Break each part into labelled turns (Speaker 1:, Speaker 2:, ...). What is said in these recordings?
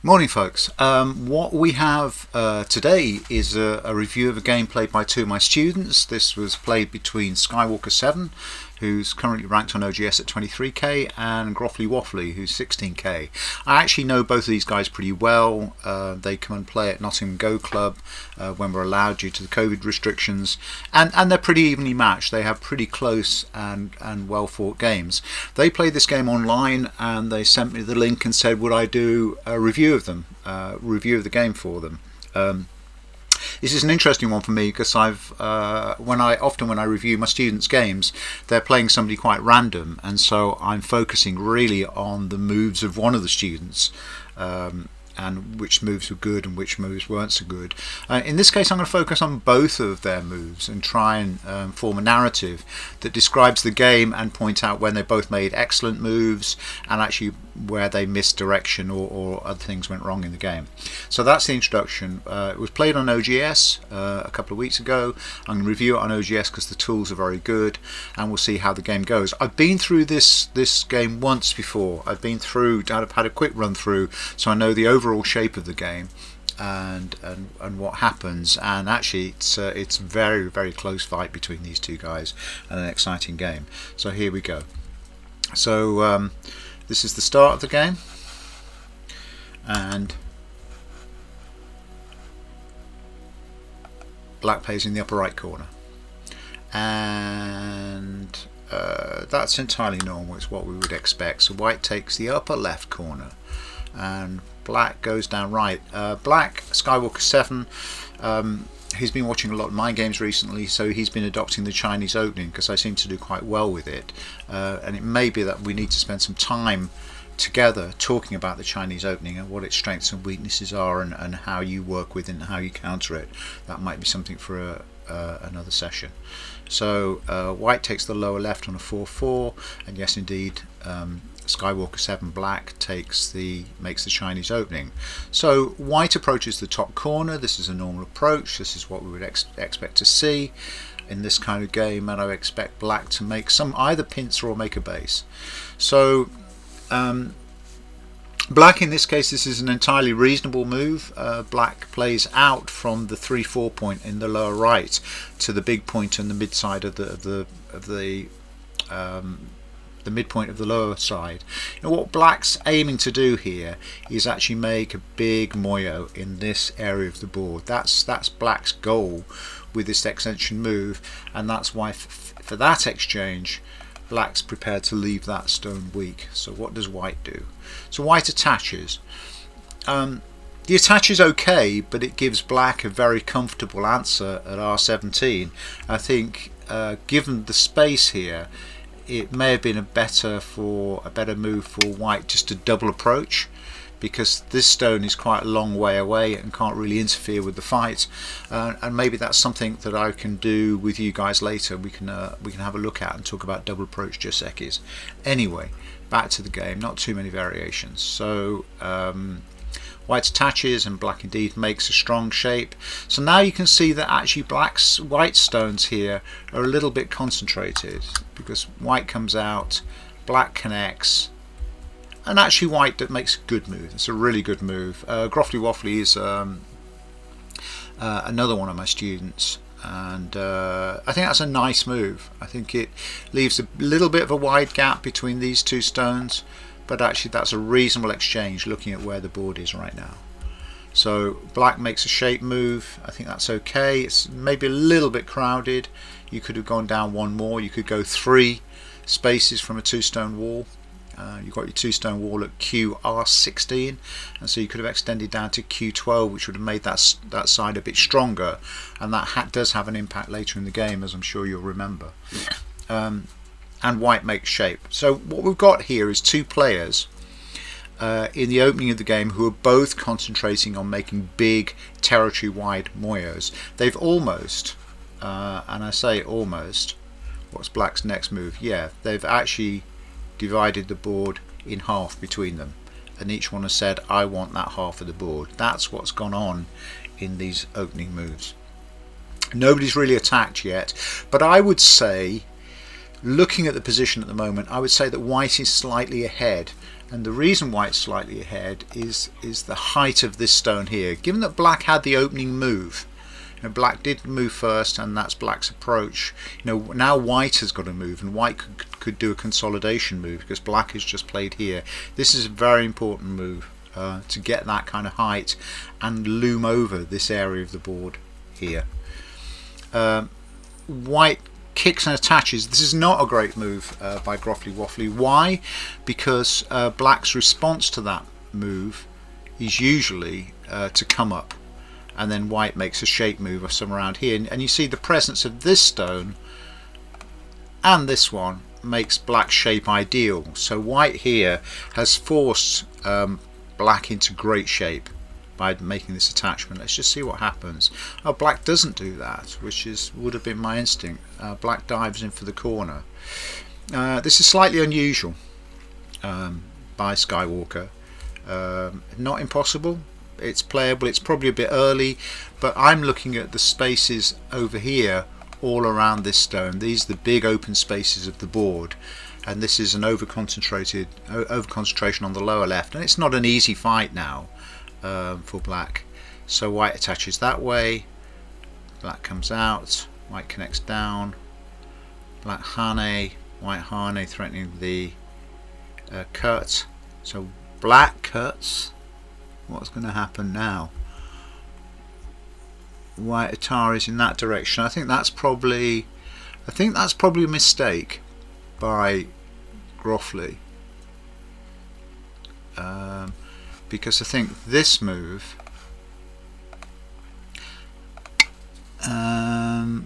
Speaker 1: Morning, folks. What we have today is a review of a game played by two of my students. This was played between Skywalker7, who's currently ranked on OGS at 23k, and Groffly Waffly, who's 16k. I actually know both of these guys pretty well. They come and play at Nottingham Go Club when we're allowed due to the COVID restrictions, and they're pretty evenly matched. They have pretty close and well fought games. They played this game online and they sent me the link and said would I do a review of them, review of the game for them. This is an interesting one for me because when I review my students' games, they're playing somebody quite random, and so I'm focusing really on the moves of one of the students. And which moves were good and which moves weren't so good. In this case, I'm going to focus on both of their moves and try and form a narrative that describes the game and point out when they both made excellent moves and actually where they missed direction or other things went wrong in the game. So that's the introduction. It was played on OGS a couple of weeks ago. I'm going to review it on OGS because the tools are very good, and we'll see how the game goes. I've been through this game once before. I've had a quick run through, so I know the overall shape of the game and what happens. And actually, it's very, very close fight between these two guys and an exciting game. So here we go. So this is the start of the game, and black plays in the upper right corner, and that's entirely normal. It's what we would expect. So white takes the upper left corner and black goes down right. Black, Skywalker7, he's been watching a lot of my games recently, so he's been adopting the Chinese opening because I seem to do quite well with it, and it may be that we need to spend some time together talking about the Chinese opening and what its strengths and weaknesses are, and how you work with it and how you counter it. That might be something for another session. So white takes the lower left on a 4-4, and yes indeed, Skywalker7 black makes the Chinese opening. So white approaches the top corner. This is a normal approach. This is what we would expect to see in this kind of game, and I expect black to make either pincer or make a base. So black in this case, this is an entirely reasonable move. Black plays out from the 3-4 point in the lower right to the big point in the mid side of the midpoint of the lower side. And what black's aiming to do here is actually make a big moyo in this area of the board. That's black's goal with this extension move, and that's why for that exchange black's prepared to leave that stone weak. So what does white do? So white attaches. The attach is okay, but it gives black a very comfortable answer at R17. I think given the space here, it may have been a better move for white just to double approach, because this stone is quite a long way away and can't really interfere with the fight, and maybe that's something that I can do with you guys later. We can have a look at and talk about double approach Josekis. Anyway, back to the game. Not too many variations. So white attaches and black indeed makes a strong shape. So now you can see that actually white stones here are a little bit concentrated, because white comes out, black connects, and actually white makes a good move. It's a really good move. Groffly Waffly is another one of my students, and I think that's a nice move. I think it leaves a little bit of a wide gap between these two stones, but actually that's a reasonable exchange looking at where the board is right now. So black makes a shape move. I think that's okay. It's maybe a little bit crowded. You could have gone down one more. You could go 3 spaces from a 2-stone wall. You've got your 2-stone wall at QR16, and so you could have extended down to Q12, which would have made that side a bit stronger, and that does have an impact later in the game, as I'm sure you'll remember. And white makes shape. So what we've got here is two players in the opening of the game who are both concentrating on making big territory wide moyos. They've almost, and I say almost, what's black's next move? Yeah, they've actually divided the board in half between them, and each one has said, I want that half of the board. That's what's gone on in these opening moves. Nobody's really attacked yet, but I would say looking at the position at the moment, I would say that white is slightly ahead. And the reason white's slightly ahead is the height of this stone here. Given that black had the opening move, black did move first, and that's black's approach. Now white has got to move, and white could do a consolidation move because black has just played here. This is a very important move to get that kind of height and loom over this area of the board here. White kicks and attaches. This is not a great move by Groffly Waffly. Why? Because black's response to that move is usually to come up, and then white makes a shape move or some around here, and you see the presence of this stone and this one makes black's shape ideal. So white here has forced black into great shape by making this attachment. Let's just see what happens. Oh, black doesn't do that, which would have been my instinct. Black dives in for the corner. This is slightly unusual by Skywalker. Not impossible. It's playable. It's probably a bit early, but I'm looking at the spaces over here all around this stone. These are the big open spaces of the board, and this is an over concentration on the lower left, and it's not an easy fight now for black. So white attaches that way, black comes out, white connects down, black hane, white hane threatening the cut. So black cuts. What's going to happen now? White Atari's in that direction. I think that's probably a mistake by Groffly, because I think this move no,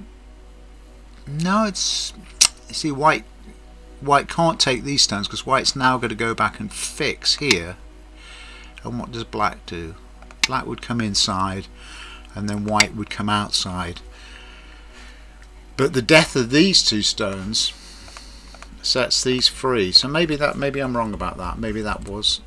Speaker 1: it's, you see, white can't take these stones because white's now going to go back and fix here. And what does black do? Black would come inside, and then white would come outside. But the death of these two stones sets these free. So maybe I'm wrong about that. Maybe that was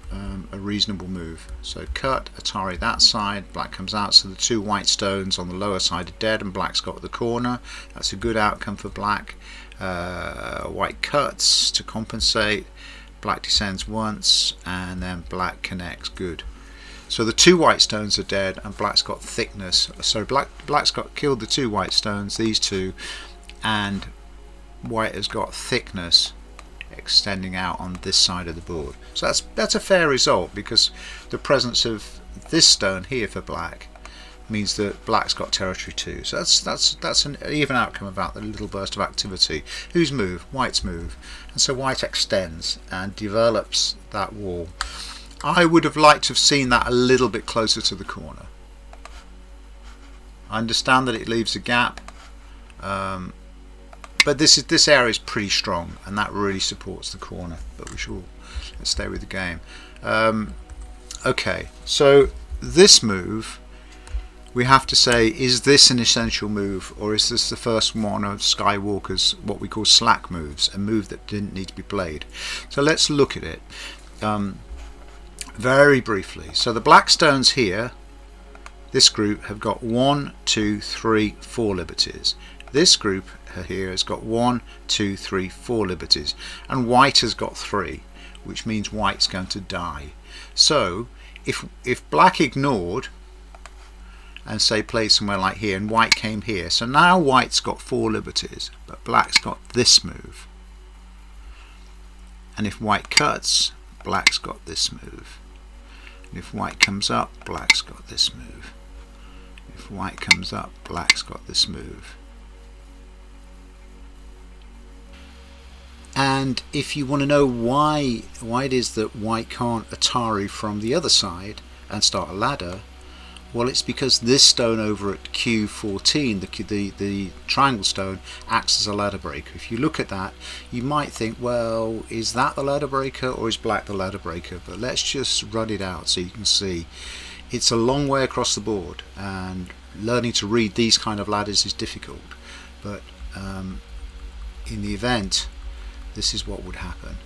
Speaker 1: a reasonable move. So cut, Atari that side, black comes out, so the two white stones on the lower side are dead, and black's got the corner. That's a good outcome for black. White cuts to compensate. Black descends once, and then black connects. Good. So the two white stones are dead, and black's got thickness. So black's got killed the two white stones, these two, and white has got thickness extending out on this side of the board. So that's a fair result, because the presence of this stone here for black means that black's got territory too. So that's an even outcome of that little burst of activity. Whose move? White's move. And so white extends and develops that wall. I would have liked to have seen that a little bit closer to the corner. I understand that it leaves a gap, but this area is pretty strong, and that really supports the corner. But let's stay with the game. Okay, so this move, we have to say, is this an essential move, or is this the first one of Skywalker's what we call slack moves, a move that didn't need to be played? So let's look at it very briefly. So the black stones here, this group, have got 1, 2, 3, 4 liberties. This group here has got 1, 2, 3, 4 liberties, and white has got 3, which means white's going to die. So if black ignored and say played somewhere like here, and white came here, so now white's got 4 liberties, but black's got this move. And if white cuts, black's got this move. And if white comes up, black's got this move. If white comes up, black's got this move. And if you want to know why it is that white can't Atari from the other side and start a ladder, well, it's because this stone over at Q14, the triangle stone, acts as a ladder breaker. If you look at that, you might think, well, is that the ladder breaker or is black the ladder breaker? But let's just run it out so you can see. It's a long way across the board, and learning to read these kind of ladders is difficult. But in the event, this is what would happen,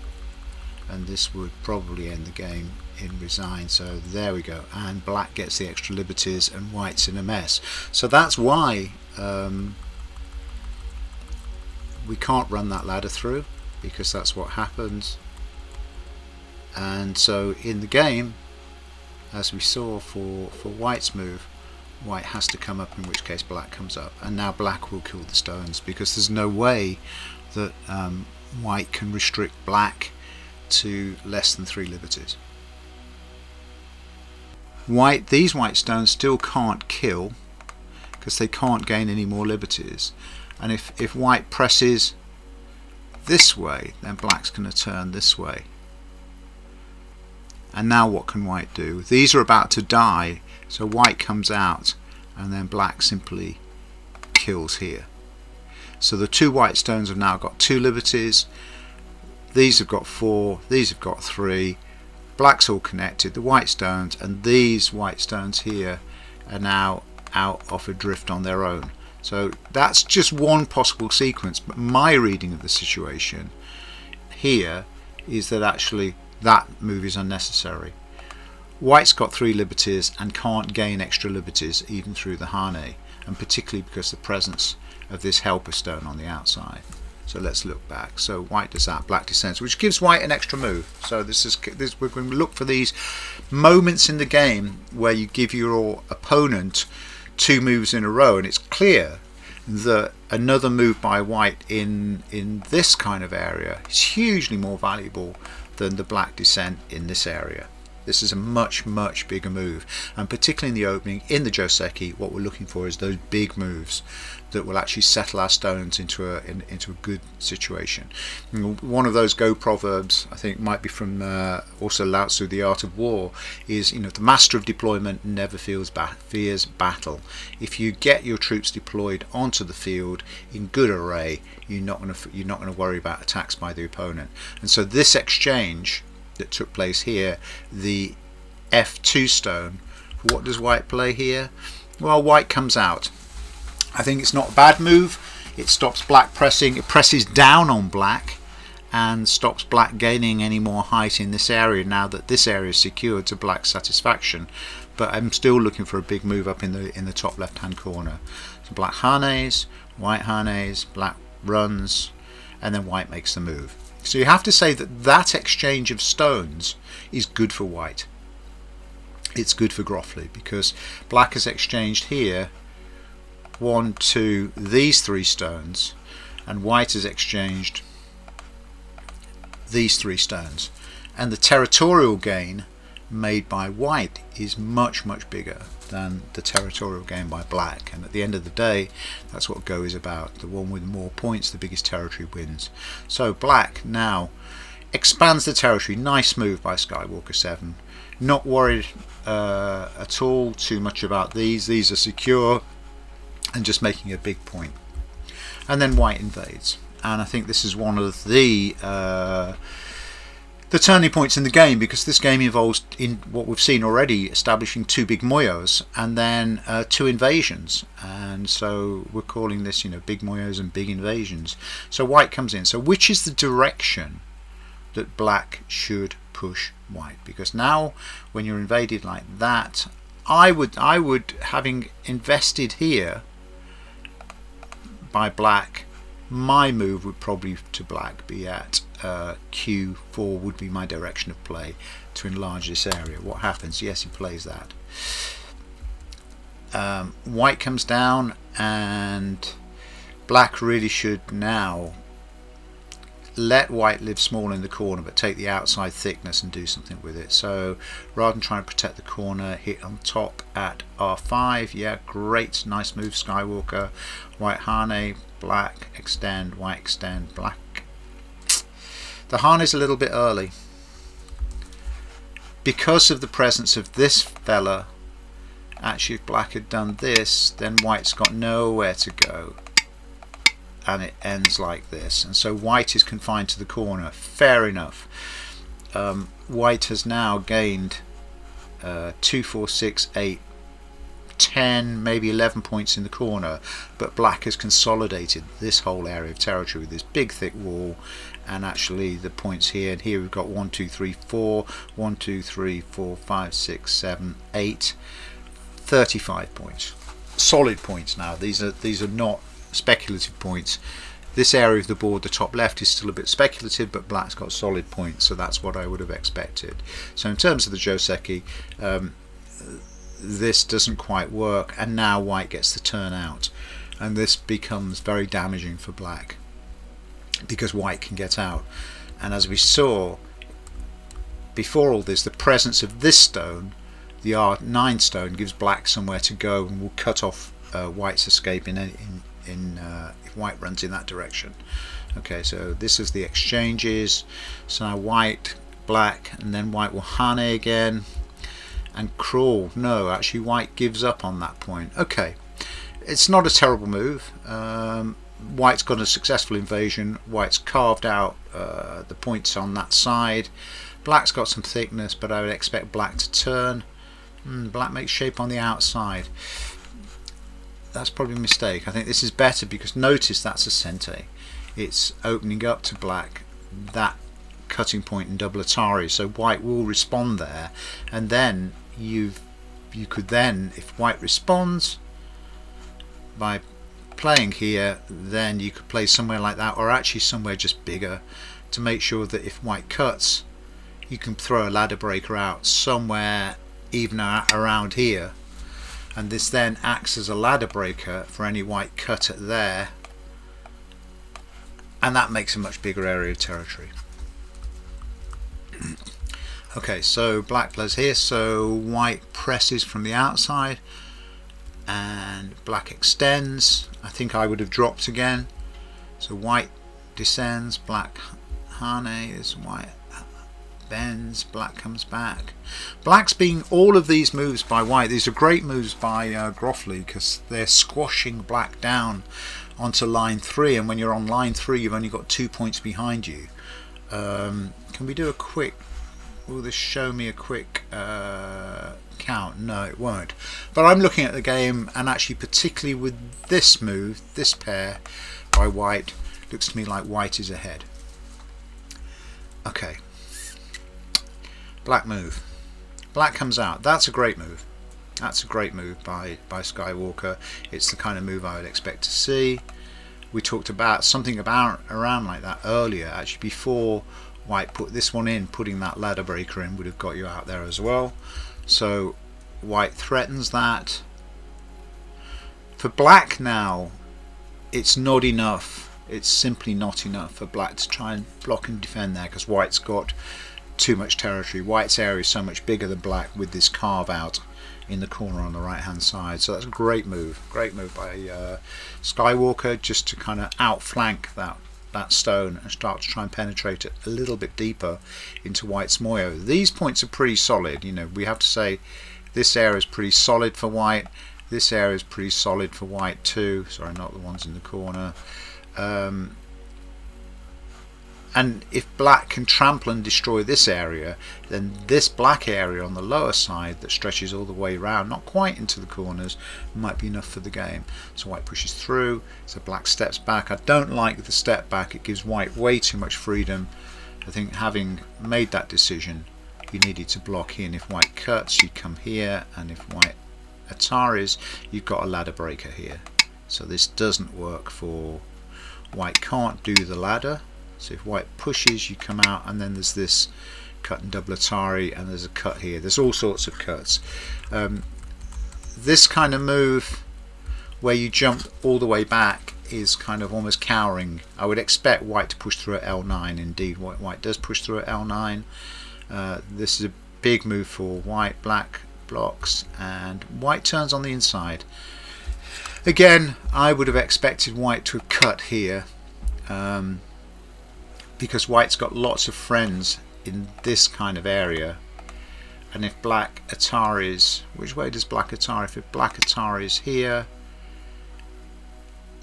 Speaker 1: and this would probably end the game in resign. So there we go, and black gets the extra liberties and white's in a mess. So that's why we can't run that ladder through because that's what happens. And so in the game, as we saw for white's move, white has to come up, in which case black comes up, and now black will kill the stones because there's no way that white can restrict black to less than 3 liberties. These white stones still can't kill because they can't gain any more liberties, and if white presses this way, then black's going to turn this way. And now what can white do? These are about to die, so white comes out and then black simply kills here. So the 2 white stones have now got 2 liberties. These have got 4, these have got 3. Black's all connected, the white stones, and these white stones here are now out off adrift on their own. So that's just one possible sequence, but my reading of the situation here is that actually that move is unnecessary. White's got 3 liberties and can't gain extra liberties even through the Hane, and particularly because of the presence of this helper stone on the outside. So let's look back. So white does that, black descends, which gives white an extra move. So we're going to look for these moments in the game where you give your opponent 2 moves in a row, and it's clear that another move by white in this kind of area is hugely more valuable than the black descent in this area. This is a much bigger move, and particularly in the opening in the Joseki, what we're looking for is those big moves that will actually settle our stones into a good situation. One of those Go proverbs, I think, might be from also Lao Tzu, The Art of War, is the master of deployment never fears battle. If you get your troops deployed onto the field in good array, you're not going to worry about attacks by the opponent. And so this exchange that took place here, the F2 stone, what does white play here? Well, white comes out. I think it's not a bad move. It stops black pressing, it presses down on black and stops black gaining any more height in this area now that this area is secured to black's satisfaction. But I'm still looking for a big move up in the top left hand corner. So black harness, white harness, black runs, and then white makes the move. So you have to say that exchange of stones is good for white. It's good for Groffley because black has exchanged here 1, 2, these 3 stones, and white has exchanged these 3 stones, and the territorial gain made by white is much bigger than the territorial gain by black. And at the end of the day, that's what Go is about. The one with more points, the biggest territory wins. So black now expands the territory. Nice move by Skywalker 7. Not worried at all too much about these are secure, and just making a big point. And then white invades, and I think this is one of the turning points in the game, because this game involves, in what we've seen already, establishing 2 big Moyos and then 2 invasions, and so we're calling this big Moyos and big invasions. So white comes in. So which is the direction that black should push white? Because now when you're invaded like that, I would having invested here by black, my move would probably to black be at Q4 would be my direction of play to enlarge this area. What happens? Yes, he plays that. White comes down, and black really should now let white live small in the corner, but take the outside thickness and do something with it. So rather than trying to protect the corner, hit on top at R5. Yeah, great, nice move, Skywalker. White Hane, black extend, white extend, black. The Hane is a little bit early because of the presence of this fella. Actually, if black had done this, then white's got nowhere to go, and it ends like this, and so white is confined to the corner. Fair enough. White has now gained 2, 4, 6, 8, 10, maybe 11 points in the corner, but black has consolidated this whole area of territory with this big thick wall, and actually the points here, and here we've got 1, 2, 3, 4, 1, 2, 3, 4, 5, 6, 7, 8, 35 points. Solid points now. These are not speculative points. This area of the board, the top left, is still a bit speculative, but black's got solid points, so that's what I would have expected. So in terms of the Joseki, this doesn't quite work, and now white gets the turn out, and this becomes very damaging for black because white can get out. And as we saw before all this, the presence of this stone, the R9 stone, gives black somewhere to go and will cut off white's escape if white runs in that direction. Okay, so this is the exchanges. So now white, black, and then white will hane again and crawl. No, actually white gives up on that point. Okay, it's not a terrible move. White's got a successful invasion. White's carved out the points on that side. Black's got some thickness, but I would expect black to turn. Black makes shape on the outside. That's probably a mistake. I think this is better because notice that's a sente. It's opening up to black that cutting point in double Atari, so white will respond there, and then you could then, if white responds by playing here, then you could play somewhere like that, or actually somewhere just bigger, to make sure that if white cuts, you can throw a ladder breaker out somewhere even around here, and this then acts as a ladder breaker for any white cut at there, and that makes a much bigger area of territory. Okay, so black plays here, so white presses from the outside and black extends. I think I would have dropped again, so white descends, black hanes, white bends, black comes back. Black's being all of these moves by white. These are great moves by Groffley because they're squashing black down onto line 3, and when you're on line 3 you've only got 2 points behind you. Can we do a quick, will this show me a quick count? No, it won't. But I'm looking at the game, and actually particularly with this move, this pair by white, looks to me like white is ahead. Okay, black move. Black comes out. That's a great move. That's a great move by Skywalker. It's the kind of move I would expect to see. We talked about something about around like that earlier. Actually, before white put this one in, putting that ladder breaker in would have got you out there as well. So white threatens that. For black now, it's not enough. It's simply not enough for black to try and block and defend there, because white's got too much territory. White's area is so much bigger than black with this carve out in the corner on the right hand side. So that's a great move by Skywalker, just to kind of outflank that stone and start to try and penetrate it a little bit deeper into white's Moyo. These points are pretty solid. You know, we have to say this area is pretty solid for white. This area is pretty solid for white too. Sorry, not the ones in the corner. And if black can trample and destroy this area, then this black area on the lower side that stretches all the way around, not quite into the corners, might be enough for the game. So white pushes through, so black steps back. I don't like the step back. It gives white way too much freedom. I think having made that decision, you needed to block in. If white cuts, you come here, and if white Ataris, you've got a ladder breaker here. So this doesn't work for white. Can't do the ladder. So if white pushes, you come out, and then there's this cut and double Atari, and there's a cut here. There's all sorts of cuts. This kind of move where you jump all the way back is kind of almost cowering. I would expect white to push through at L9. Indeed, white does push through at L9. This is a big move for white. Black blocks, and white turns on the inside. Again, I would have expected white to have cut here. Because white's got lots of friends in this kind of area, and if black Ataris, which way does black Atari? If black Atari is here,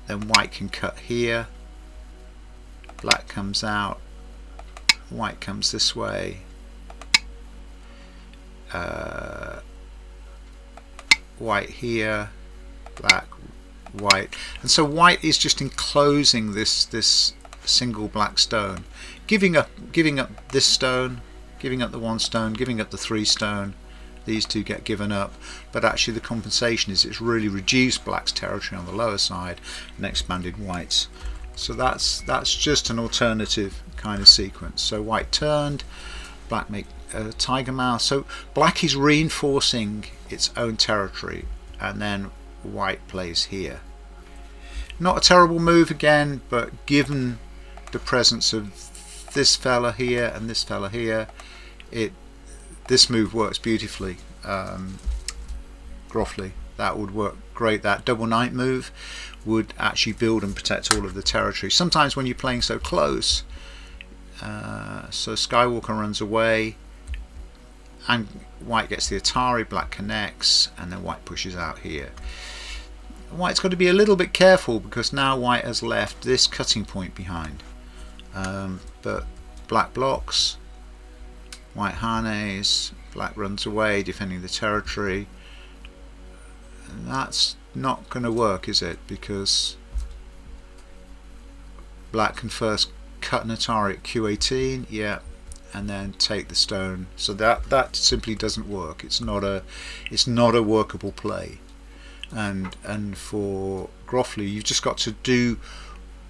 Speaker 1: then white can cut here. Black comes out, white comes this way. White here, black, white, and so white is just enclosing this single black stone, giving up this stone, giving up the 1 stone, giving up the 3 stone. These two get given up, but actually the compensation is it's really reduced black's territory on the lower side and expanded white's So that's just an alternative kind of sequence. So white turned, black make a tiger mouth. So black is reinforcing its own territory, and then white plays here. Not a terrible move again, but given the presence of this fella here and this fella here, this move works beautifully. Groffly, that would work great. That double knight move would actually build and protect all of the territory. Sometimes when you're playing so close, so Skywalker runs away and white gets the Atari, black connects, and then white pushes out here. White's got to be a little bit careful because now white has left this cutting point behind. But black blocks, white harness, black runs away defending the territory. And that's not going to work, is it? Because black can first cut an Atari at Q18, yeah, and then take the stone. So that simply doesn't work. It's not a workable play. And for Groffly, you've just got to do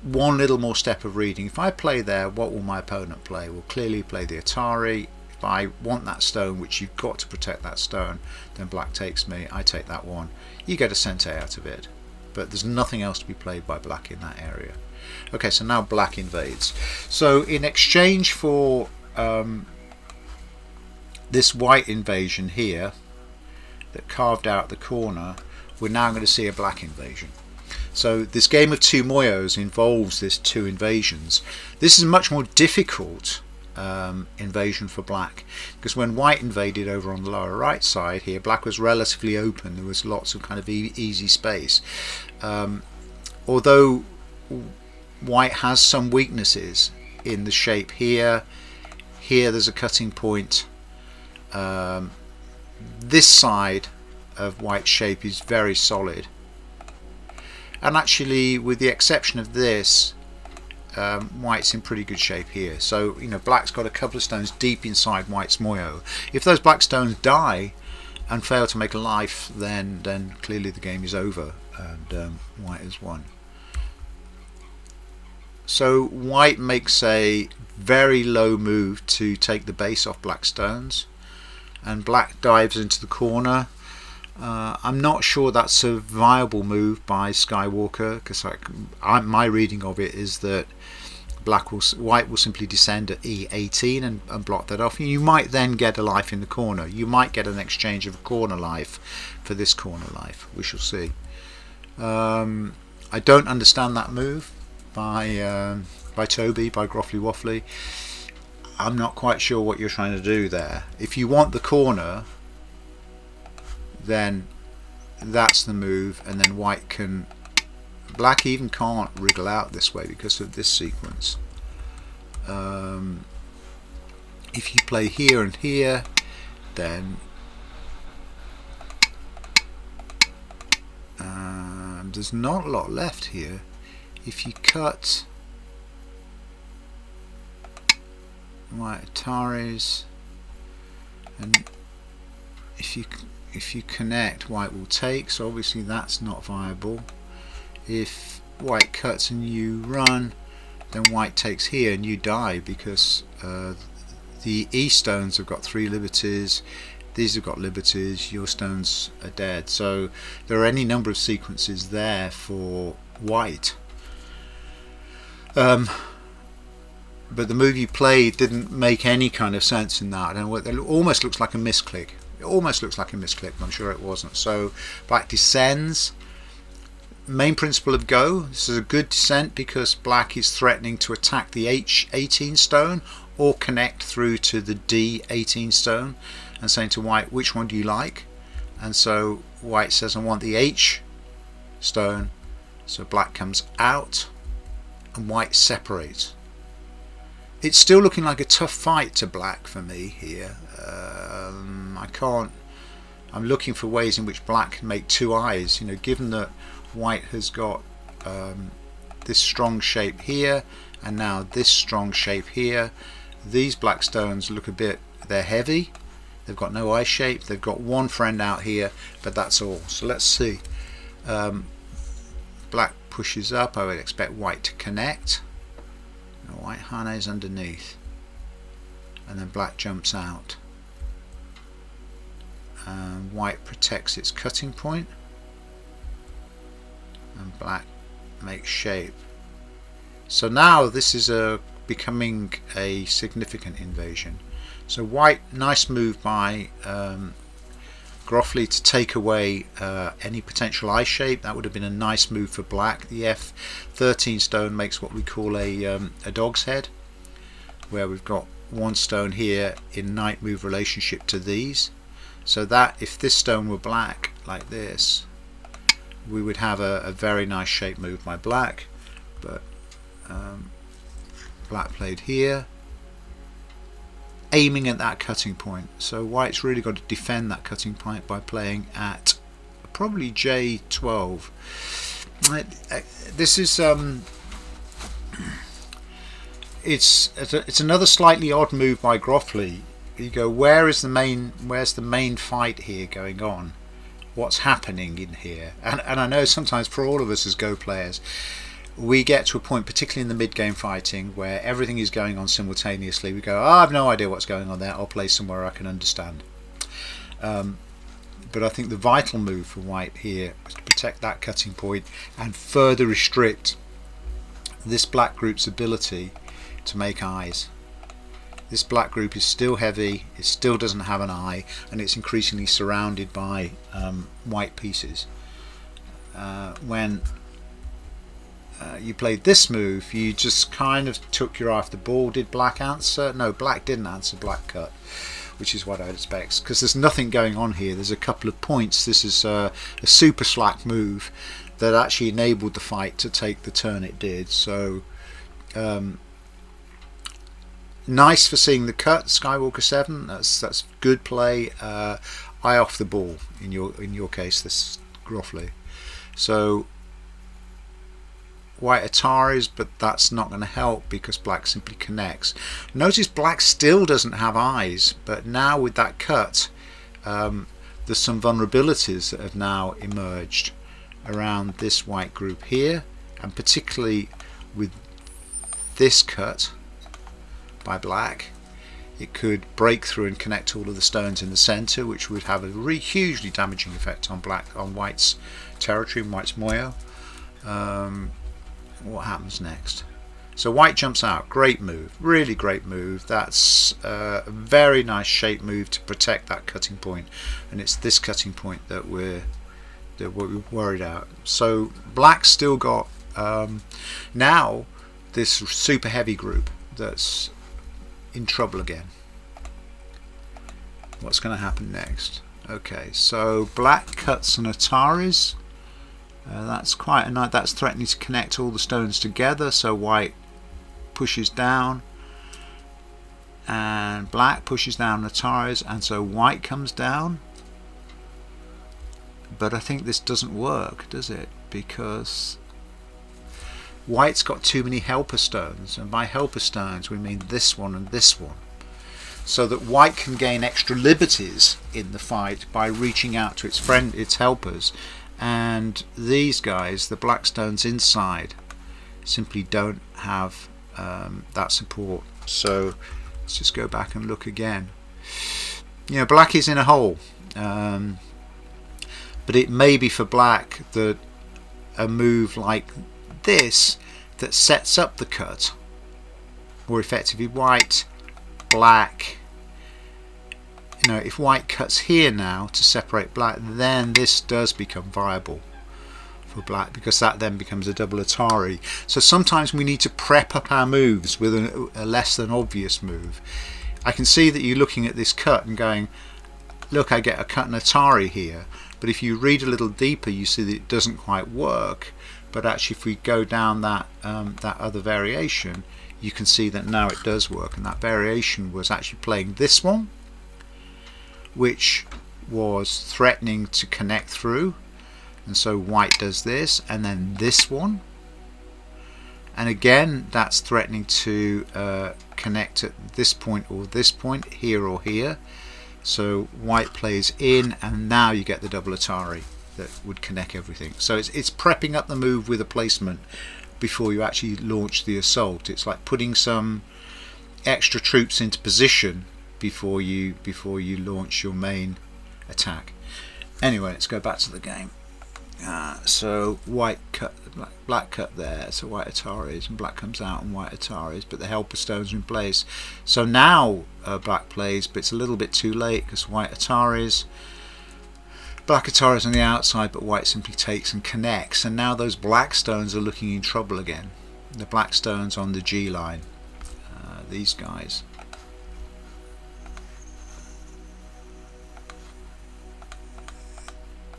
Speaker 1: one little more step of reading. If I play there, what will my opponent play? Will clearly play the Atari. If I want that stone, which you've got to protect that stone, then black takes me, I take that one. You get a sente out of it, but there's nothing else to be played by black in that area. Okay, so now black invades. So in exchange for this white invasion here that carved out the corner, we're now going to see a black invasion. So this game of two Moyos involves this two invasions. This is a much more difficult invasion for black, because when white invaded over on the lower right side here, black was relatively open. There was lots of kind of easy space. Although white has some weaknesses in the shape here. Here there's a cutting point. This side of white's shape is very solid, and actually with the exception of this, white's in pretty good shape here. So you know, black's got a couple of stones deep inside white's Moyo. If those black stones die and fail to make a life, then clearly the game is over and white has won. So white makes a very low move to take the base off black stones, and black dives into the corner. I'm not sure that's a viable move by Skywalker, because my reading of it is that white will simply descend at E18 and block that off. You might then get a life in the corner. You might get an exchange of a corner life for this corner life. We shall see. I don't understand that move by Toby, by Groffly Waffly. I'm not quite sure what you're trying to do there. If you want the corner, then that's the move, and then white can, black even can't wriggle out this way because of this sequence. If you play here and here, then there's not a lot left here. If you cut white Ataris, and if you connect, white will take, so obviously that's not viable. If white cuts and you run, then white takes here and you die, because the E stones have got 3 liberties, these have got liberties, your stones are dead. So there are any number of sequences there for white. But the move you played didn't make any kind of sense in that. And it almost looks like a misclick. It almost looks like a misclick, but I'm sure it wasn't. So black descends. Main principle of Go. This is a good descent because black is threatening to attack the H18 stone or connect through to the D18 stone, and saying to white, which one do you like? And so white says, I want the H stone. So black comes out and white separates. It's still looking like a tough fight to black for me here. I'm looking for ways in which black can make 2 eyes, you know, given that white has got this strong shape here and now this strong shape here. These black stones look a bit, they're heavy, they've got no eye shape, they've got one friend out here, but that's all. So let's see. black pushes up, I would expect white to connect. White hinges underneath, and then black jumps out. White protects its cutting point, and black makes shape. So now this is becoming a significant invasion. So white, nice move by Groffley to take away any potential eye shape. That would have been a nice move for black. The F13 stone makes what we call a dog's head, where we've got one stone here in knight move relationship to these. So that if this stone were black like this, we would have a very nice shape move by black. But black played here, aiming at that cutting point. So white's really got to defend that cutting point by playing at probably J12. This is it's another slightly odd move by Groffley. You go, where's the main fight here going on? What's happening in here? And I know sometimes for all of us as Go players, we get to a point, particularly in the mid-game fighting, where everything is going on simultaneously. We go, I have no idea what's going on there, I'll play somewhere I can understand. But I think the vital move for white here is to protect that cutting point and further restrict this black group's ability to make eyes. This black group is still heavy, it still doesn't have an eye, and it's increasingly surrounded by white pieces. When you played this move, you just kind of took your eye off the ball. Did black answer? No, black didn't answer, black cut, which is what I'd expect, because there's nothing going on here. There's a couple of points. This is a super slack move that actually enabled the fight to take the turn it did. So nice for seeing the cut, Skywalker 7. That's good play. Eye off the ball in your case, this Groffley. So white Ataris, but that's not going to help because black simply connects. Notice black still doesn't have eyes, but now with that cut, there's some vulnerabilities that have now emerged around this white group here, and particularly with this cut by black. It could break through and connect all of the stones in the center, which would have a hugely damaging effect on white's territory and white's Moyo. What happens next? So white jumps out. Great move, really great move. That's a very nice shape move to protect that cutting point, and it's this cutting point that we're worried about. So black's still got now this super heavy group that's in trouble again. What's going to happen next? Okay, so black cuts an Ataris. That's quite a nice. That's threatening to connect all the stones together. So white pushes down, and black pushes down Ataris, and so white comes down. But I think this doesn't work, does it? Because white's got too many helper stones, and by helper stones we mean this one and this one, so that white can gain extra liberties in the fight by reaching out to its helpers, and these guys, the black stones inside, simply don't have that support. So let's just go back and look again. You know, black is in a hole, but it may be for black that a move like this that sets up the cut, or effectively white, black, you know, if white cuts here now to separate black, then this does become viable for black, because that then becomes a double Atari. So sometimes we need to prep up our moves with a less than obvious move. I can see that you're looking at this cut and going, look, I get a cut and Atari here, but if you read a little deeper you see that it doesn't quite work. But actually if we go down that other variation, you can see that now it does work, and that variation was actually playing this one, which was threatening to connect through, and so white does this, and then this one, and again that's threatening to connect at this point or this point, here or here. So white plays in, and now you get the double Atari. that would connect everything. So it's prepping up the move with a placement before you actually launch the assault. It's like putting some extra troops into position before you launch your main attack. Anyway, let's go back to the game. So white cut, black cut there, so white Ataris, and black comes out and white Ataris, but the helper stones are in place. So now black plays, but it's a little bit too late because white Ataris, black Ataris on the outside, but white simply takes and connects, and now those black stones are looking in trouble again. The black stones on the G line, these guys.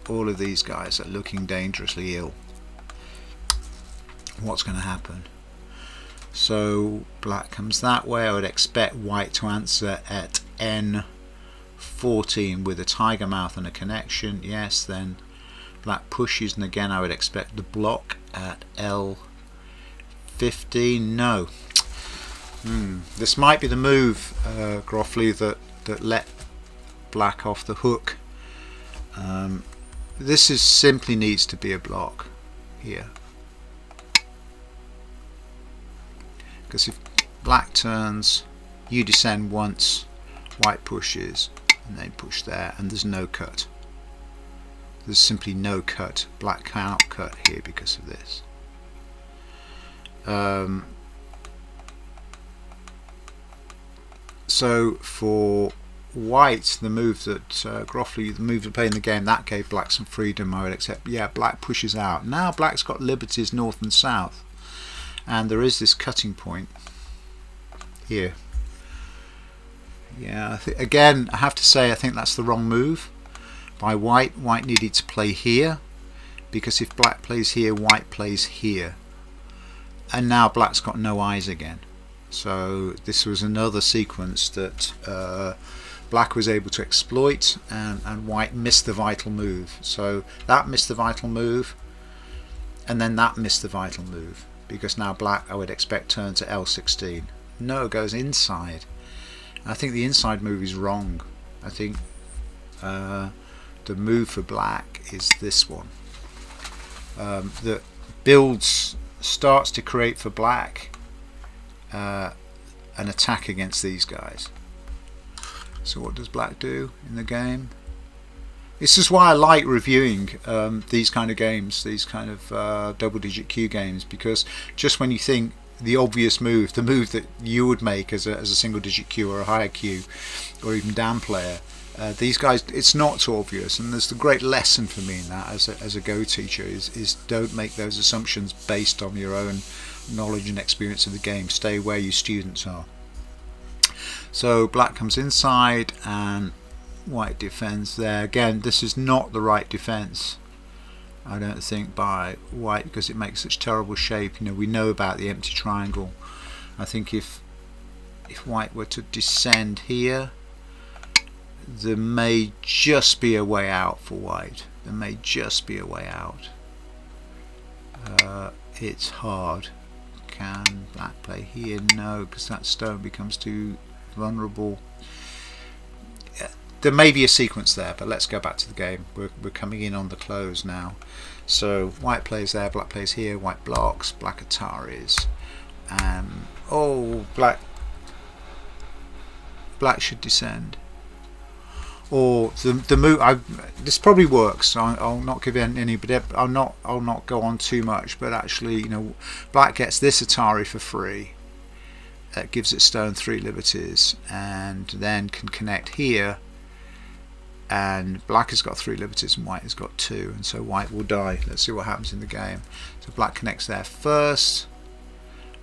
Speaker 1: All of these guys are looking dangerously ill. What's going to happen? So black comes that way. I would expect white to answer at N14 with a tiger mouth and a connection. Yes, then black pushes, and again I would expect the block at L15. No. This might be the move, Groffley, that let black off the hook. This is simply needs to be a block here, because if black turns, you descend once, white pushes, and they push there, and there's no cut. There's simply no cut. Black cannot cut here because of this. So for white, the move that Groffley, the move to play in the game, that gave black some freedom, I would accept. Yeah, black pushes out. Now black's got liberties north and south, and there is this cutting point here. Yeah, again, I have to say I think that's the wrong move by white. White needed to play here, because if black plays here, white plays here, and now black's got no eyes again. So this was another sequence that black was able to exploit, and white missed the vital move. So that missed the vital move, and then that missed the vital move, because now black, I would expect, turn to L16. No, it goes inside. I think the inside move is wrong. I think the move for black is this one, that starts to create for black an attack against these guys. So what does black do in the game? This is why I like reviewing these kind of games, these kind of double-digit Q games, because just when you think the obvious move, the move that you would make as a single-digit Q or a higher Q, or even down player, these guys, it's not so obvious. And there's the great lesson for me in that as a Go teacher is don't make those assumptions based on your own knowledge and experience of the game. Stay where your students are. So black comes inside and white defends there. Again, this is not the right defense, I don't think, by white, because it makes such terrible shape. You know, we know about the empty triangle. I think if white were to descend here, there may just be a way out for white. There may just be a way out. It's hard. Can black play here? No, because that stone becomes too vulnerable. There may be a sequence there, but let's go back to the game. We're coming in on the close now. So white plays there, black plays here, white blocks, black Ataris, and oh, black should descend. Or the move. This probably works. I'll not give any, but I'll not go on too much. But actually, you know, black gets this Atari for free. That gives it stone 3 liberties, and then can connect here. And black has got 3 liberties and white has got 2, and so white will die. Let's see what happens in the game. So black connects there first,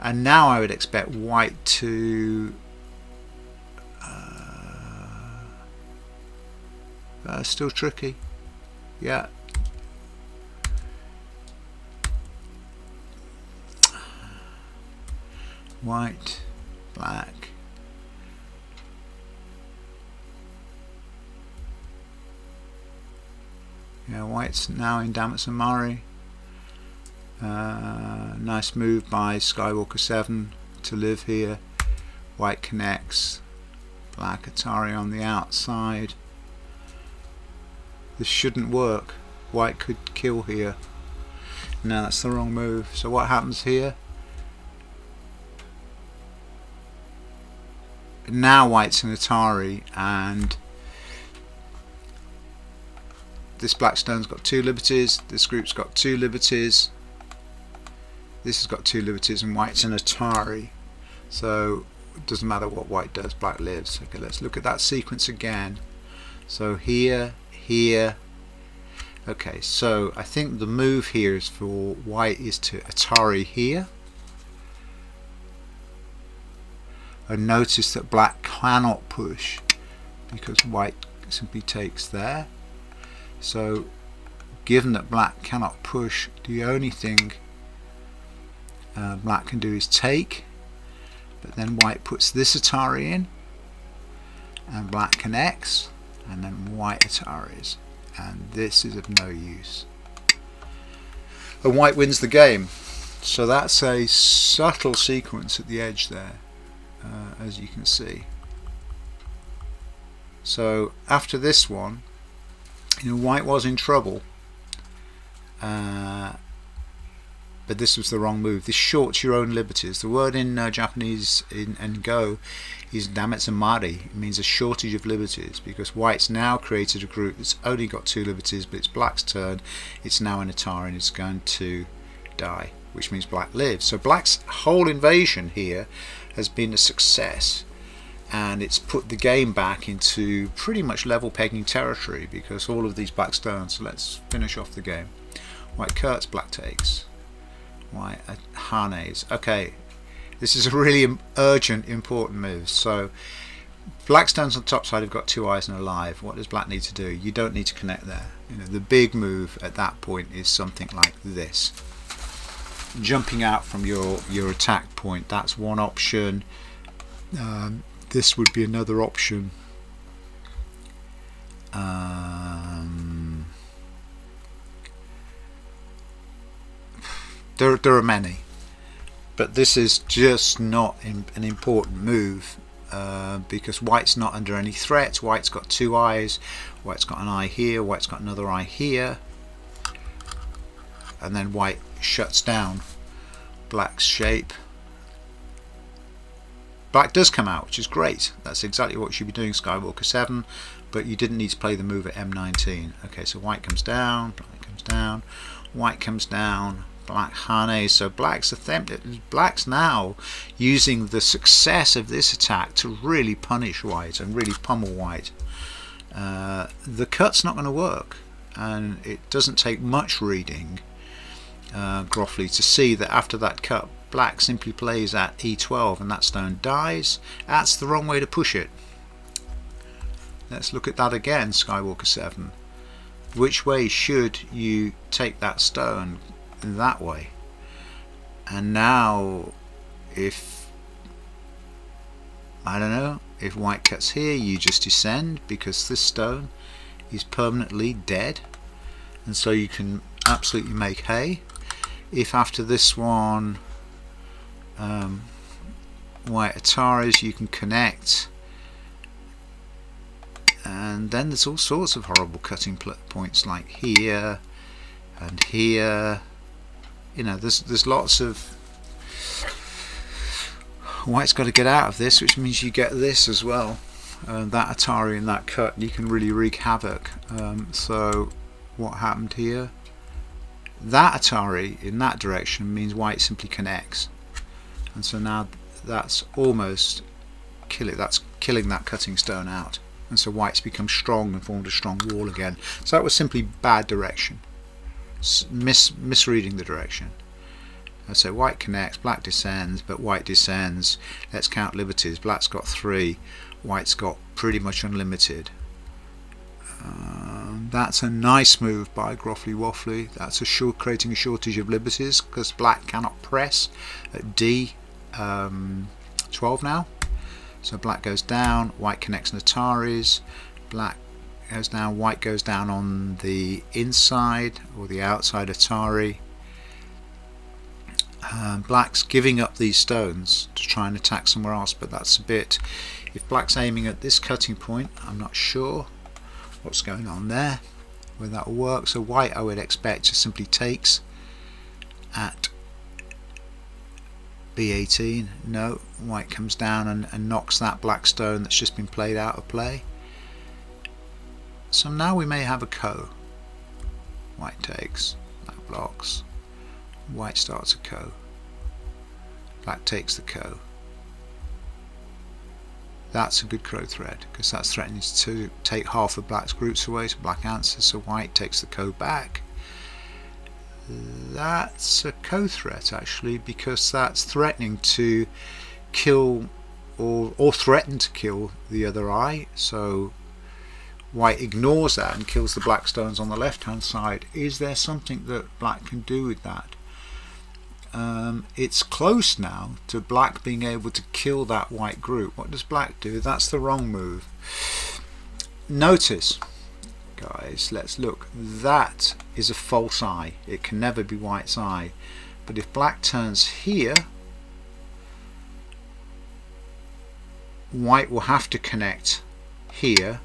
Speaker 1: and now I would expect white to still tricky. Yeah. White, black. Yeah, white's now in Damatsamari. Nice move by Skywalker 7 to live here. White connects. Black Atari on the outside. This shouldn't work. white could kill here. No, that's the wrong move. So what happens here? Now white's an Atari, and this black stone's got 2 liberties, this group's got 2 liberties, this has got 2 liberties, and white's an Atari. So it doesn't matter what white does, black lives. Okay, let's look at that sequence again. So here, here. Okay, so I think the move here is for white is to Atari here. And notice that black cannot push because white simply takes there. So given that black cannot push, the only thing black can do is take, but then white puts this Atari in and black connects, and then white Ataris, and this is of no use, and white wins the game. So that's a subtle sequence at the edge there, as you can see. So after this one, white was in trouble, but this was the wrong move. This shorts your own liberties. The word in Japanese in Go is dametsamari. It means a shortage of liberties, because white's now created a group that's only got 2 liberties, but it's black's turn. It's now an Atari and it's going to die, which means black lives. So black's whole invasion here has been a success, and it's put the game back into pretty much level pegging territory because all of these black stones. So let's finish off the game. White cuts, black takes. White hinges. Okay, this is a really urgent, important move. So black stones on the top side have got 2 eyes and alive. What does black need to do? You don't need to connect there. The big move at that point is something like this. Jumping out from your attack point, that's one option. This would be another option. There are many, but this is just not an important move because white's not under any threat. White's got 2 eyes, white's got an eye here, white's got another eye here, and then white shuts down black's shape. Black does come out, which is great. That's exactly what you should be doing, Skywalker 7, but you didn't need to play the move at M19. Okay, so white comes down, black comes down, white comes down, black hinges. So black's now using the success of this attack to really punish white and really pummel white. The cut's not going to work, and it doesn't take much reading Groffley to see that after that cut, black simply plays at E12 and that stone dies. That's the wrong way to push it. Let's look at that again, Skywalker 7. Which way should you take that stone? That way. And now if I don't know, if white cuts here, you just descend because this stone is permanently dead, and so you can absolutely make hay. If after this one white Ataris, you can connect, and then there's all sorts of horrible cutting points like here and here. There's lots of white's got to get out of this, which means you get this as well, that Atari and that cut, you can really wreak havoc. So what happened here? That Atari in that direction means white simply connects, and so now that's almost that's killing that cutting stone out, and so white's become strong and formed a strong wall again. So that was simply bad direction, misreading the direction. So white connects, black descends, but white descends. Let's count liberties. Black's got 3, white's got pretty much unlimited. That's a nice move by Groffley Waffley. That's creating a shortage of liberties because black cannot press at D12 now. So black goes down, white connects and Ataris, black goes down, white goes down on the inside or the outside Atari. Black's giving up these stones to try and attack somewhere else, but that's a bit, if black's aiming at this cutting point, I'm not sure what's going on there. where that will work. So white, I would expect, just simply takes at b18. No, white comes down and knocks that black stone that's just been played out of play. So now we may have a ko. White takes, black blocks, white starts a ko, black takes the ko. That's a good crow thread, because that's threatening to take half of black's roots away, so black answers, so white takes the ko back. That's a ko threat actually, because that's threatening to kill or threaten to kill the other eye, so white ignores that and kills the black stones on the left hand side. Is there something that black can do with that? It's close now to black being able to kill that white group. What does black do? That's the wrong move. Notice, guys, let's look. That is a false eye. It can never be white's eye. But if black turns here, white will have to connect here,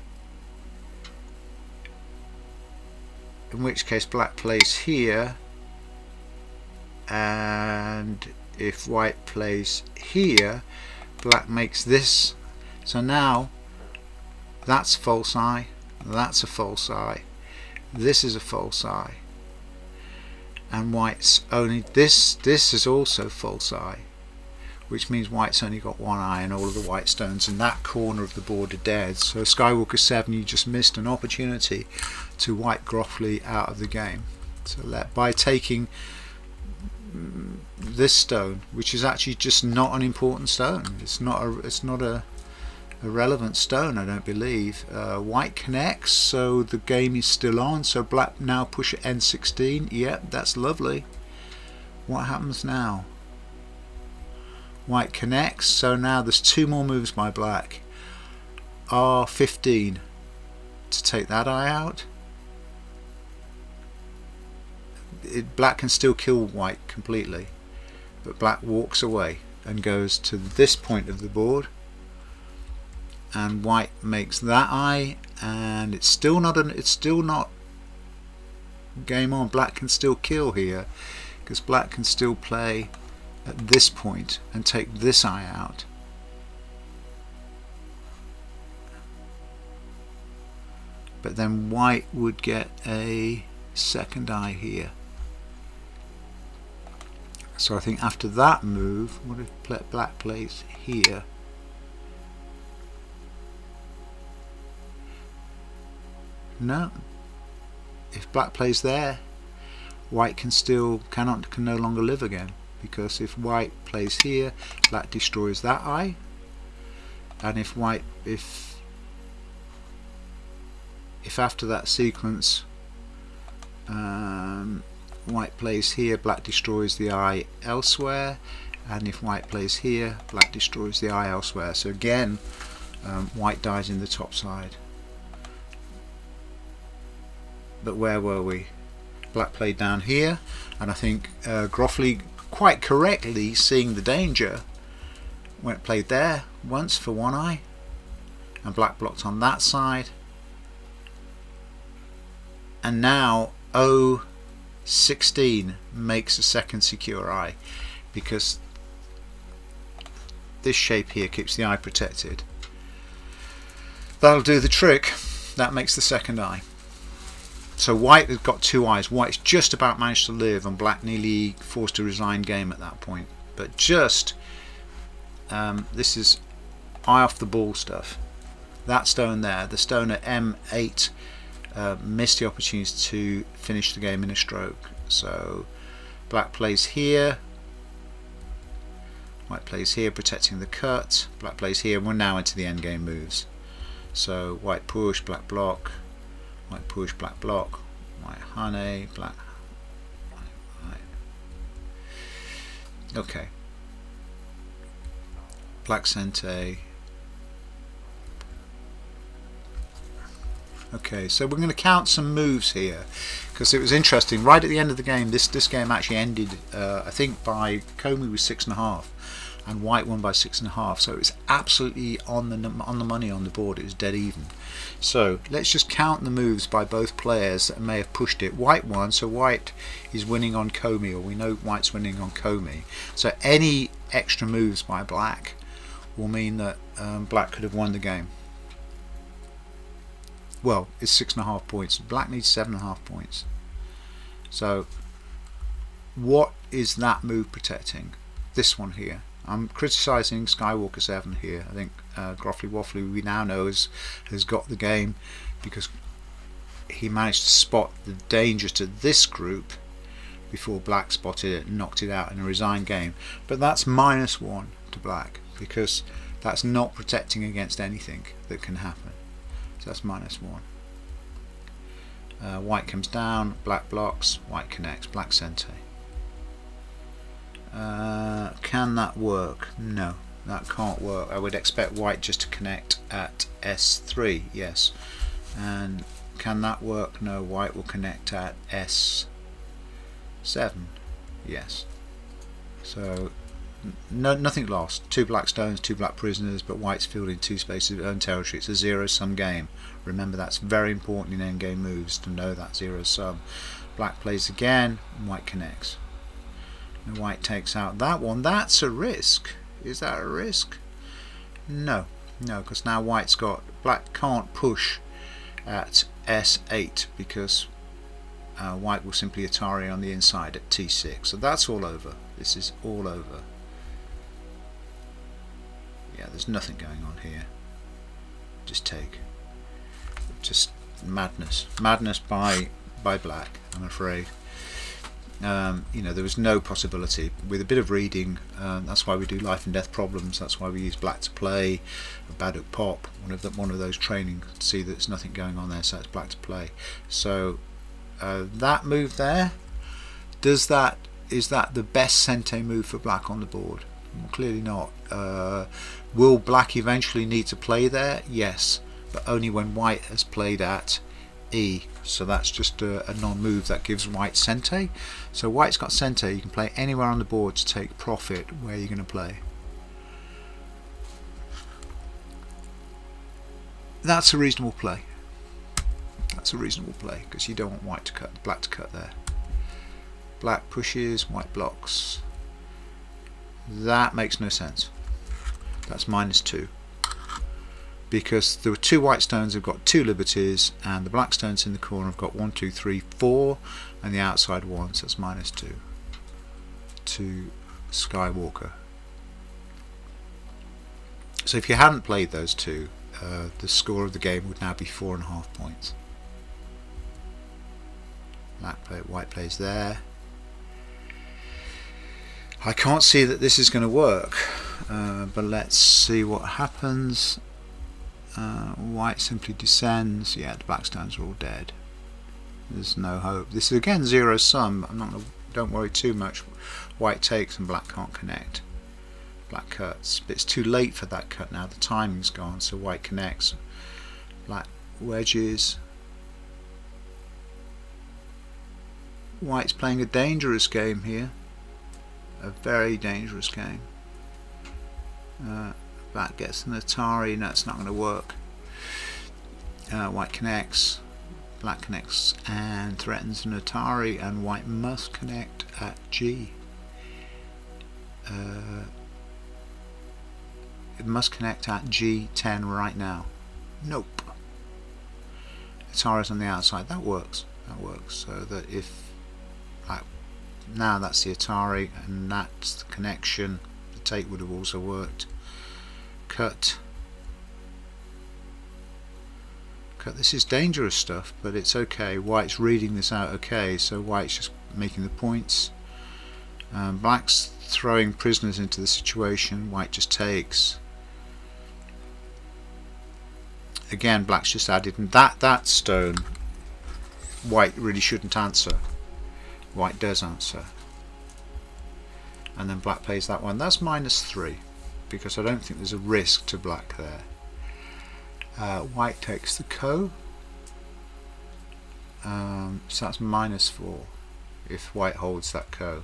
Speaker 1: in which case black plays here, and if white plays here, black makes this. So now that's false eye, that's a false eye, this is a false eye, and white's only this is also false eye, which means white's only got one eye and all of the white stones in that corner of the board are dead. So Skywalker 7, you just missed an opportunity to wipe Groffley out of the game. So by taking this stone, which is actually just not an important stone, it's not a relevant stone, I don't believe. White connects, so the game is still on, so black now push at n16. Yep, that's lovely. What happens now? White connects, so now there's two more moves by black. R15 to take that eye out. Black can still kill white completely, but black walks away and goes to this point of the board, and white makes that eye, and it's still not game on. Black can still kill here, because black can still play at this point and take this eye out. But then white would get a second eye here. So I think after that move, what if black plays here? No. If black plays there, white can no longer live again, because if white plays here, black destroys that eye, and if after that sequence white plays here, black destroys the eye elsewhere, and if white plays here, black destroys the eye elsewhere. So again, white dies in the top side. But where were we? Black played down here, and I think Groffley, quite correctly seeing the danger, played there once for one eye, and black blocked on that side, and now O16 makes a second secure eye, because this shape here keeps the eye protected. That'll do the trick. That makes the second eye. So white has got two eyes. White's just about managed to live, and black nearly forced to resign game at that point. But just this is eye off the ball stuff. That stone there, the stone at M8, missed the opportunity to finish the game in a stroke. So black plays here, white plays here, protecting the cut. Black plays here, and we're now into the end game moves. So white push, black block. White push, black block, white honey, black, white. Okay. Black sente. Okay, so we're going to count some moves here, because it was interesting. Right at the end of the game, this game actually ended, I think by Comey was 6.5, and white won by 6.5. So it's absolutely on the money on the board. It was dead even. So let's just count the moves by both players that may have pushed it. White won, so white is winning on Comey, or we know white's winning on Comey. So any extra moves by black will mean that black could have won the game. Well, it's 6.5 points. Black needs 7.5 points. So what is that move protecting? This one here. I'm criticising Skywalker 7 here. I think Groffly Waffly, we now know, has got the game because he managed to spot the danger to this group before black spotted it and knocked it out in a resigned game. But that's -1 to black because that's not protecting against anything that can happen. So that's -1. White comes down, black blocks, white connects, black sente. Can that work? No, that can't work. I would expect white just to connect at S3, yes. And can that work? No, white will connect at S7, yes. So nothing lost. 2 black stones, 2 black prisoners, but white's filled in 2 spaces of own territory. It's a zero-sum game. Remember, that's very important in endgame moves to know that zero-sum. Black plays again, and white connects. And white takes out that one. That's a risk. Is that a risk? No, because now white's got, black can't push at S8 because white will simply Atari on the inside at T6. So that's all over. This is all over. Yeah, there's nothing going on here. Just take. Just madness. Madness by black, I'm afraid. You know, there was no possibility. With a bit of reading, that's why we do life and death problems. That's why we use black to play, Baduk pop, one of those training to see that there's nothing going on there. So it's black to play. So that move there, is that the best sente move for black on the board? Well, clearly not. Will black eventually need to play there? Yes, but only when white has played at E. So that's just a non-move that gives white sente. So white's got sente. You can play anywhere on the board to take profit where you're going to play. That's a reasonable play. That's a reasonable play because you don't want white to cut, black to cut there. Black pushes, white blocks. That makes no sense. That's -2. Because there were 2 white stones have got 2 liberties, and the black stones in the corner have got 1, 2, 3, 4, and the outside 1, so that's -2 to Skywalker. So if you hadn't played those 2, the score of the game would now be 4.5 points. White plays there. I can't see that this is going to work, but let's see what happens. White simply descends. Yeah, the black stones are all dead. There's no hope. This is again zero-sum. Don't worry too much. White takes and black can't connect. Black cuts, but it's too late for that cut now. The timing's gone, so white connects. Black wedges. White's playing a dangerous game here. A very dangerous game. Black gets an Atari. No, it's not going to work. White connects. Black connects and threatens an Atari, and white must connect at G. It must connect at G10 right now. Nope. Atari's on the outside. That works. That works. So that if now that's the Atari and that's the connection, the take would have also worked. Cut. This is dangerous stuff, but it's okay. White's reading this out okay, so white's just making the points. Black's throwing prisoners into the situation. White just takes. Again, black's just added, and that stone white really shouldn't answer. White does answer, and then black plays that one. That's -3 because I don't think there's a risk to black there. White takes the ko, so that's -4 if white holds that ko.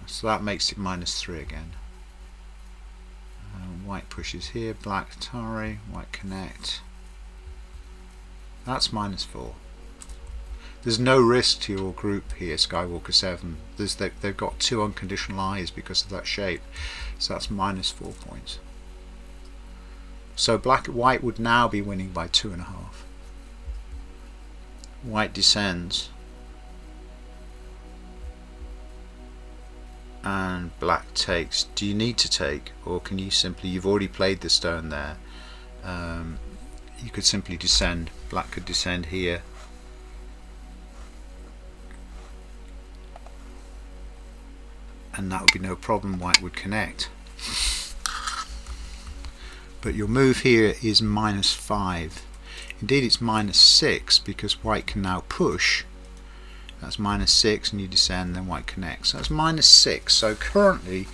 Speaker 1: So that makes it -3 again. White pushes here, black Atari, white connect. That's -4. There's no risk to your group here, Skywalker 7. They've got 2 unconditional eyes because of that shape. So that's -4 points. So white would now be winning by 2.5. White descends. And black takes. Do you need to take, or can you simply, you've already played the stone there, you could simply descend. Black could descend here, and that would be no problem. White would connect, but your move here is -5. Indeed it's -6 because white can now push. That's -6 and you descend, then white connects. So that's -6. So currently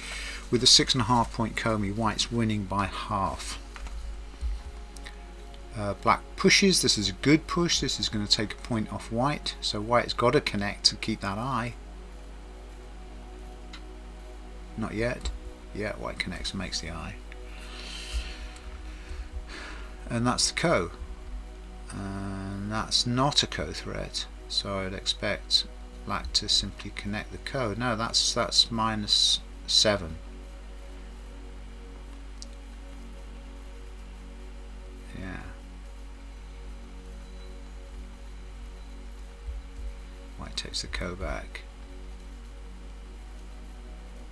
Speaker 1: with a 6.5 point Comey, white's winning by half. Black pushes. This is a good push. This is going to take a point off white, so white's got to connect to keep that eye. Not yet. Yeah, white connects and makes the eye, and that's the ko, and that's not a ko threat. So I'd expect black to simply connect the ko. No, that's -7. Yeah. White takes the ko back.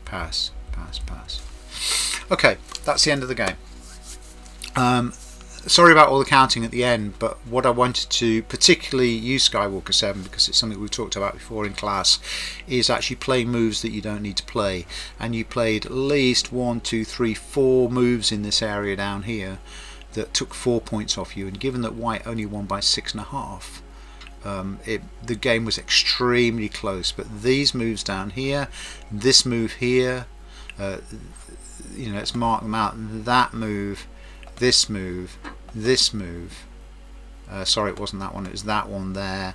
Speaker 1: Pass, pass, pass. Okay, that's the end of the game. Sorry about all the counting at the end, but what I wanted to particularly use Skywalker 7, because it's something we've talked about before in class, is actually playing moves that you don't need to play. And you played at least 1, 2, 3, 4 moves in this area down here that took 4 points off you, and given that white only won by 6.5, the game was extremely close. But these moves down here, this move here, let's mark them out. That move, this move, this move, sorry, it wasn't that one, it was that one there.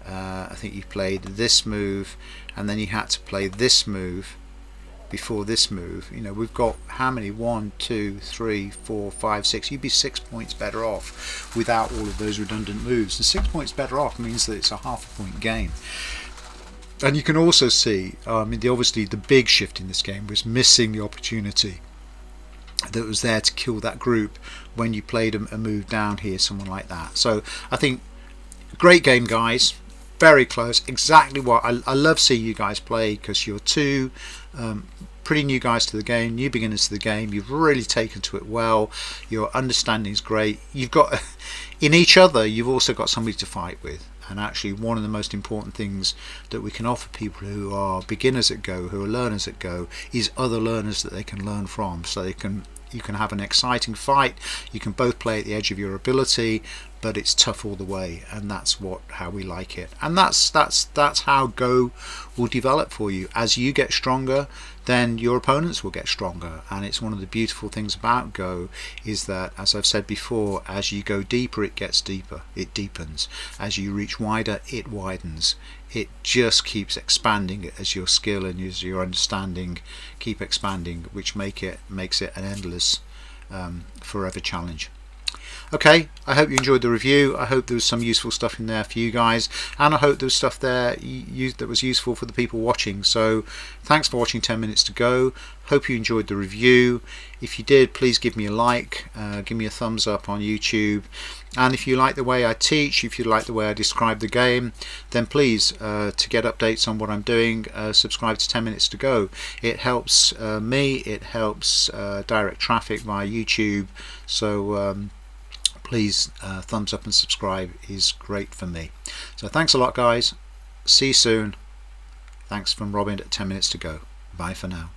Speaker 1: I think you played this move, and then you had to play this move before this move. We've got how many? 1, 2, 3, 4, 5, 6. You'd be 6 points better off without all of those redundant moves, and 6 points better off means that it's a half a point game. And you can also see, obviously the big shift in this game was missing the opportunity that was there to kill that group when you played a move down here, someone like that. So I think great game, guys, very close, exactly what I love seeing you guys play, because you're two pretty new guys to the game, new beginners to the game. You've really taken to it well, your understanding is great, you've got in each other, you've also got somebody to fight with. And actually one of the most important things that we can offer people who are beginners at Go, who are learners at Go, is other learners that they can learn from, so you can have an exciting fight. You can both play at the edge of your ability, but it's tough all the way, and that's how we like it. And that's how Go will develop for you. As you get stronger, then your opponents will get stronger. And it's one of the beautiful things about Go is that, as I've said before, as you go deeper, it gets deeper, it deepens. As you reach wider, it widens. It just keeps expanding as your skill and as your understanding keep expanding, which makes it an endless forever challenge. Okay, I hope you enjoyed the review. I hope there was some useful stuff in there for you guys, and I hope there was stuff there that was useful for the people watching. So thanks for watching 10 Minutes to Go. Hope you enjoyed the review. If you did, please give me a like, give me a thumbs up on YouTube, and if you like the way I teach, if you like the way I describe the game, then please, to get updates on what I'm doing, subscribe to 10 Minutes to Go. It helps me, it helps direct traffic via YouTube, so please, thumbs up and subscribe is great for me. So thanks a lot, guys. See you soon. Thanks from Robin at 10 Minutes to Go. Bye for now.